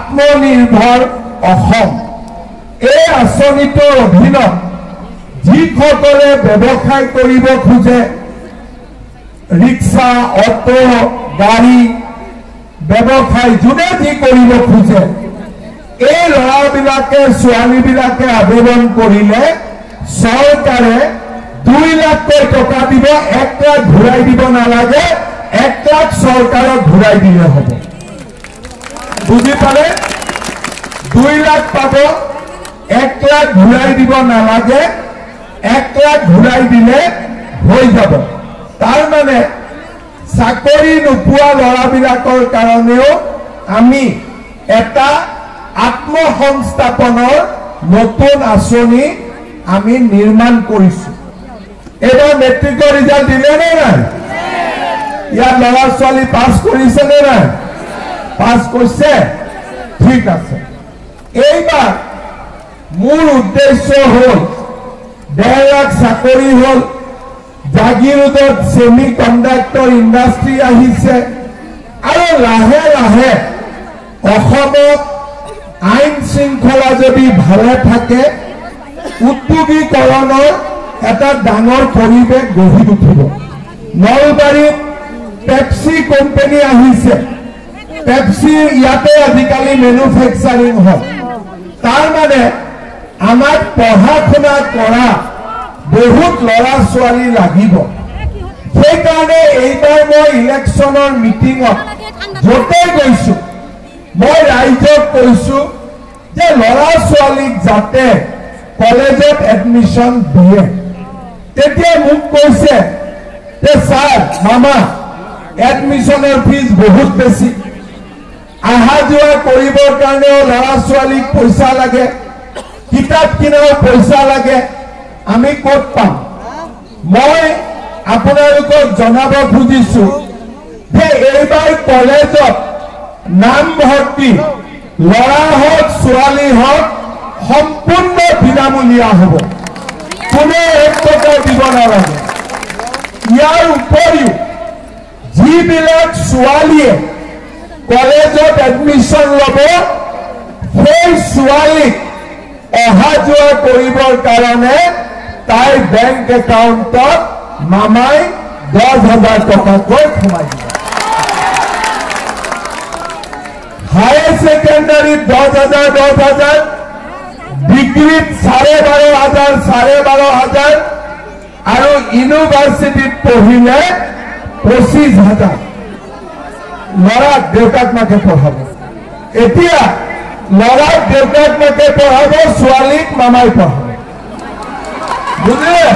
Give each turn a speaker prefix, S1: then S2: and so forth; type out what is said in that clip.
S1: আত্মনিৰ্ভৰ অসম এই আঁচনিটোৰ অধীনত যিসকলে ব্যৱসায় কৰিব খোজে ৰিক্সা অটো গাড়ী ব্যৱসায় যোনে যি কৰিব খোজে এই ল'ৰাবিলাকে ছোৱালীবিলাকে আবেদন কৰিলে চৰকাৰে 2 লাখ টকা দিব 1 লাখ ঘূৰাই দিব নালাগে 1 লাখ চৰকাৰক ঘূৰাই দিলে হ'ব বুজি পালে 2 লাখ পাব 1 লাখ ঘূৰাই দিব নালাগে 1 লাখ ঘূৰাই দিলে হৈ যাব তাৰ মানে চাকৰি নোপোৱা ল'ৰাবিলাকৰ কাৰণেও আমি এটা আত্মসংস্থাপনৰ নতুন আঁচনি আমি নিৰ্মাণ কৰিছো এবাৰ মেট্ৰিকৰ ৰিজাল্ট দিলে নে নাই ইয়াৰ ল'ৰা ছোৱালী পাছ কৰিছে নে নাই পাছ কৰিছে ঠিক আছে এইবাৰ মোৰ উদ্দেশ্য হ'ল 1.5 লাখ চাকৰি হ'ল জাগিৰোডত সেমি কণ্ডাক্টৰ ইণ্ডাষ্ট্ৰী আহিছে আৰু লাহে লাহে অসমত আইন শৃংখলা যদি ভালে থাকে উদ্যোগীকৰণৰ এটা ডাঙৰ পৰিৱেশ গঢ়ি উঠিব নলবাৰীত পেপসি কোম্পানী আহিছে পেপসি ইয়াতে আজিকালি মেনুফেকচাৰিং হয় তাৰ মানে আমাৰ পঢ়া শুনা কৰা বহুত ল'ৰা ছোৱালী লাগিব সেইকাৰণে এইবাৰ মই ইলেকশ্যনৰ মিটিঙত য'তে গৈছো মই ৰাইজক কৈছো যে ল'ৰা ছোৱালীক যাতে কলেজত এডমিশ্যন দিয়ে তেতিয়া মোক কৈছে যে ছাৰ মামা এডমিশ্যনৰ ফিজ বহুত বেছি আহা যোৱা কৰিবৰ কাৰণেও ল'ৰা ছোৱালীক পইচা লাগে কিতাপ কিনাও পইচা লাগে আমি ক'ত পাম মই আপোনালোকক জনাব খুজিছো যে এইবাৰ কলেজত নাম ভৰ্তি ল'ৰা হওক ছোৱালী হওক সম্পূৰ্ণ বিনামূলীয়া হ'ব কোনো 1 টকা দিব নালাগে ইয়াৰ উপৰিও যিবিলাক ছোৱালীয়ে কলেজত এডমিশ্যন ল'ব সেই ছোৱালীক অহা যোৱা কৰিবৰ কাৰণে তাই বেংক একাউণ্টত মামাই 10,000 টকাকৈ সোমাই দিব হায়াৰ ছেকেণ্ডাৰীত 10,000 ডিগ্ৰীত 12,500 আৰু ইউনিভাৰ্চিটিত পঢ়িলে 25,000 ল'ৰাক দেউতাক মাকে পঢ়াব এতিয়া ল'ৰাক দেউতাক মাকে পঢ়াব ছোৱালীক মামাই পঢ়াব বুজিলে